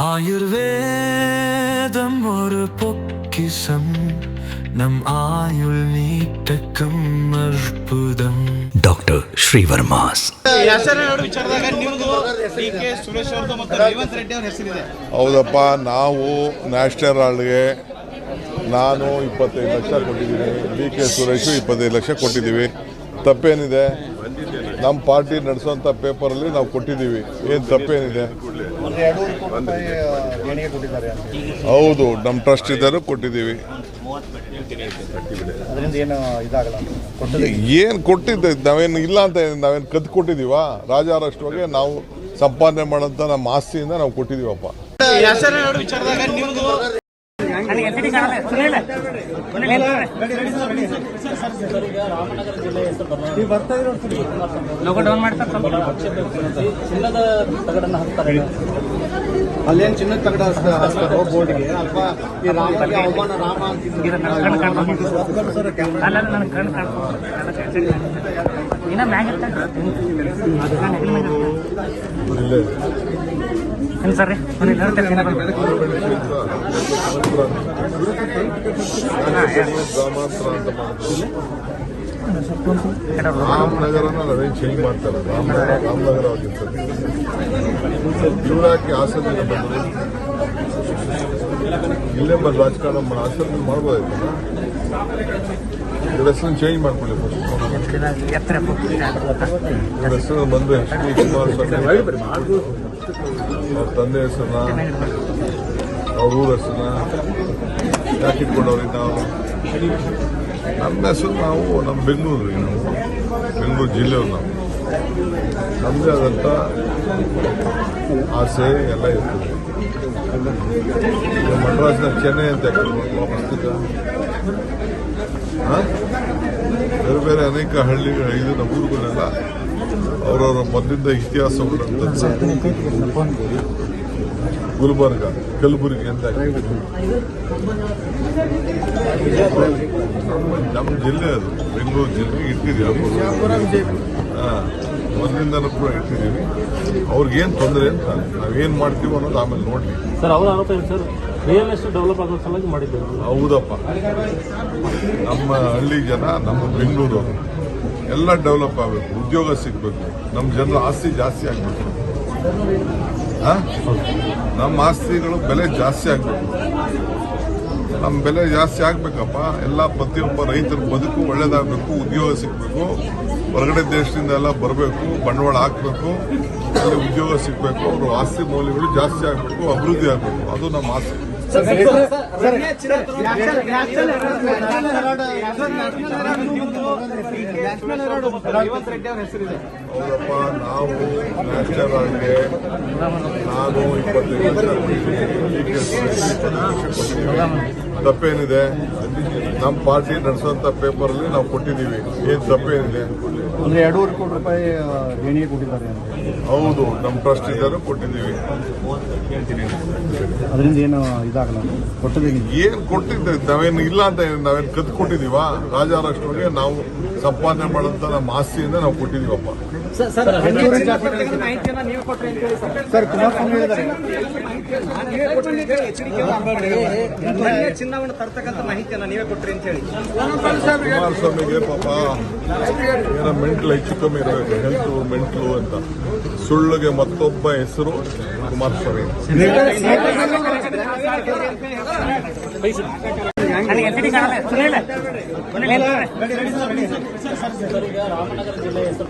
ஆயுர்வேதம் ஒரு பொக்கிஷம் நம் ஆயுள் நீட்டக்கும் அற்புதம். ಡಾಕ್ಟರ್ ಶ್ರೀವರ್ಮಾಸ್. ವಿಚಾರದಾಗ ನಿಮ್ಮದು ಡಿ.ಕೆ. ಸುರೇಶ್ ಅವರದು ಮತ್ತು ರೇವಂತ್ ರೆಡ್ಡಿ ಅವರ ಹೆಸರಿದೆ. ಹೌದಪ್ಪ, ನಾವು ನ್ಯಾಷನಲ್ ಹಾಲ್ಗೆ ನಾನು 25 ಲಕ್ಷ ಕೊಟ್ಟಿದ್ದೀನಿ, ಡಿ.ಕೆ. ಸುರೇಶ್ 25 ಲಕ್ಷ ಕೊಟ್ಟಿದ್ದೀವಿ. ತಪ್ಪೇನಿದೆ? ನಮ್ಮ ಪಾರ್ಟಿ ನಡೆಸೋಂಥ ಪೇಪರಲ್ಲಿ ನಾವು ಕೊಟ್ಟಿದ್ದೀವಿ, ಏನು ತಪ್ಪೇನಿದೆ? ಹೌದು, ನಮ್ಮ ಟ್ರಸ್ಟ್ ಇದ್ದರೂ ಕೊಟ್ಟಿದ್ದೀವಿ. ಏನು ಕೊಟ್ಟಿದ್ದೆ? ನಾವೇನು ಇಲ್ಲ ಅಂತ ನಾವೇನು ಕದ್ದು ಕೊಟ್ಟಿದ್ದೀವಾ? ರಾಜಾರಾಷ್ಟ್ರವಾಗಿ ನಾವು ಸಂಪಾದನೆ ಮಾಡೋಂಥ ನಮ್ಮ ಆಸ್ತಿಯಿಂದ ನಾವು ಕೊಟ್ಟಿದ್ದೀವಪ್ಪ. ವಿಚಾರದಾಗ ನಿಮ್ಮದು ಅಲ್ಲೇನು ಚಿನ್ನದ ತಗಡ ಹಾಕ್ತಾರೋ ಬೋರ್ಡ್ಗೆ ಅಥವಾ ಈ ರಾಮಗೆ ಅವಮಾನ ರಾಮ ರಾಮನಗರನ ನಾವೇನು ಚೇಂಜ್ ಮಾಡ್ತಾರೆ, ರಾಮನಗರ ಆಗಿರ್ತದೆ. ಇವರಾಕಿ ಹಾಸನ ಬಂದರು, ಇಲ್ಲೇ ಬಂದು ರಾಜಕಾರಣ ಹಾಸನ ಮಾಡ್ಬೋದಾಯ್ತಲ್ಲ. ಇವ್ರ ಹೆಸರನ್ನು ಚೇಂಜ್ ಮಾಡ್ಕೊಳ್ಳಿ. ಇವ್ರ ಹೆಸರು ಬಂದು HD ಕುಮಾರಸ್ವಾಮಿ, ಅವ್ರ ತಂದೆ ಹೆಸರನ್ನ, ಅವ್ರ ಊರ ಹೆಸರನ್ನ ಯಾಕೆ ಇಟ್ಕೊಂಡವ್ರಿ? ನಾವು ನಮ್ಮ ಹೆಸರು ನಾವು ನಮ್ಮ ಬೆಂಗಳೂರು ಜಿಲ್ಲೆಯವ್ರು. ನಾವು ನಮ್ಮದೇ ಆದಂಥ ಆಸೆ ಎಲ್ಲ ಇರ್ತದೆ. ಮಡ್ರಾಸ್ನ ಚೆನ್ನೈ ಅಂತ ಪುಸ್ತಕ, ಬೇರೆ ಬೇರೆ ಅನೇಕ ಹಳ್ಳಿಗಳು, ಇದು ನಮ್ಮ ಊರುಗಳೆಲ್ಲ ಅವರವರ ಮೊದಲಿಂದ ಇತಿಹಾಸ ಉಳ್ಳಂಥದ್ದು. ಗುಲ್ಬರ್ಗ, ಕಲಬುರಗಿ ಅಂತ ನಮ್ಮ ಜಿಲ್ಲೆ, ಅದು ಬೆಂಗಳೂರು ಜಿಲ್ಲೆ ಇಟ್ಟಿದ್ದೀವಿ. ಮೊದಲಿಂದನೂ ಕೂಡ ಇಟ್ಟಿದ್ದೀವಿ. ಅವ್ರಿಗೇನು ತೊಂದರೆ ಅಂತ ನಾವೇನು ಮಾಡ್ತೀವಿ ಅನ್ನೋದು ಆಮೇಲೆ ನೋಡ್ಲಿ. ಸರ್, ಅವರ ಆರೋಪ ಏನು ಸರ್? ರಿಯಲ್ ಎಸ್ಟೇಟ್ ಡೆವಲಪ್ ಆಗೋ ಸಲುವಾಗಿ ಮಾಡಿದ್ದೇವೆ. ಹೌದಪ್ಪ, ನಮ್ಮ ಹಳ್ಳಿ ಜನ, ನಮ್ಮ ಬೆಂಗಳೂರು ಎಲ್ಲ ಡೆವಲಪ್ ಆಗಬೇಕು, ಉದ್ಯೋಗ ಸಿಗಬೇಕು, ನಮ್ಮ ಜನರ ಆಸ್ತಿ ಜಾಸ್ತಿ ಆಗಬೇಕು. ನಮ್ಮ ಆಸ್ತಿಗಳು ಬೆಲೆ ಜಾಸ್ತಿ ಆಗಬೇಕು. ನಮ್ಮ ಬೆಲೆ ಜಾಸ್ತಿ ಆಗ್ಬೇಕಪ್ಪ. ಎಲ್ಲ ಪ್ರತಿಯೊಬ್ಬ ರೈತರ ಬದುಕು ಒಳ್ಳೇದಾಗಬೇಕು, ಉದ್ಯೋಗ ಸಿಗಬೇಕು, ಹೊರಗಡೆ ದೇಶದಿಂದ ಎಲ್ಲ ಬರಬೇಕು, ಬಂಡವಾಳ ಹಾಕಬೇಕು, ಅಲ್ಲಿ ಉದ್ಯೋಗ ಸಿಗಬೇಕು, ಅವರು ಆಸ್ತಿ ಮೌಲ್ಯಗಳು ಜಾಸ್ತಿ ಆಗಬೇಕು, ಅಭಿವೃದ್ಧಿ ಆಗಬೇಕು. ಅದು ನಮ್ಮ ಆಸೆ. ಹೌದಪ್ಪ, ನಾವು ನ್ಯಾಷನಲ್ ಹಾಲ್ಗೆ ನಾನು 25 ಲಕ್ಷ ತಪ್ಪೇನಿದೆ? ನಮ್ಮ ಪಾರ್ಟಿ ನಡೆಸೋಂಥ ಪೇಪರಲ್ಲಿ ನಾವು ಕೊಟ್ಟಿದ್ದೀವಿ, ಏನು ತಪ್ಪೇನಿದೆ? ಅಂದ್ರೆ 2.5 ಕೋಟಿ ರೂಪಾಯಿ ದೇಣಿಗೆ ಕೊಟ್ಟಿದ್ದಾರೆ. ಹೌದು, ನಮ್ಮ ಟ್ರಸ್ಟ್ ಇದ್ದರೂ ಕೊಟ್ಟಿದ್ದೀವಿ. ಅದರಿಂದ ಏನು ಇದಾಗಲ್ಲ, ಕೊಟ್ಟಿದ್ದೀನಿ. ಏನು ಕೊಟ್ಟಿದ್ದೆ? ನಾವೇನು ಇಲ್ಲ ಅಂತ ನಾವೇನು ಕದ್ದು ಕೊಟ್ಟಿದ್ದೀವಾ? ರಾಜಾರಾಷ್ಟ್ರವಾಗಿ ನಾವು ಸಂಪಾದನೆ ಮಾಡೋಂಥ ನಮ್ಮ ಆಸ್ತಿಯಿಂದ ನಾವು ಕೊಟ್ಟಿದ್ದೀವಪ್ಪ. ಸರ್, ಕುಮಾರಸ್ವಾಮಿ ಚಿನ್ನವನ್ನು ತರ್ತಕ್ಕಂಥ ಮಾಹಿತಿಯನ್ನ ನೀವೇ ಕೊಟ್ರಿ ಅಂತ ಹೇಳಿ ಕುಮಾರಸ್ವಾಮಿಗೆ ಪಾಪ ಏನೋ ಮೆಂಟಲ್ ಹೆಚ್ಚು ಕಮ್ಮಿ ಇರಬೇಕು, ಹೆಲ್ತ್ ಮೆಂಟ್ಲು ಅಂತ. ಸುಳ್ಳಿಗೆ ಮತ್ತೊಬ್ಬ ಹೆಸರು ಕುಮಾರಸ್ವಾಮಿ. ರಾಮನಗರ ಜಿಲ್ಲೆ ಹೆಸರು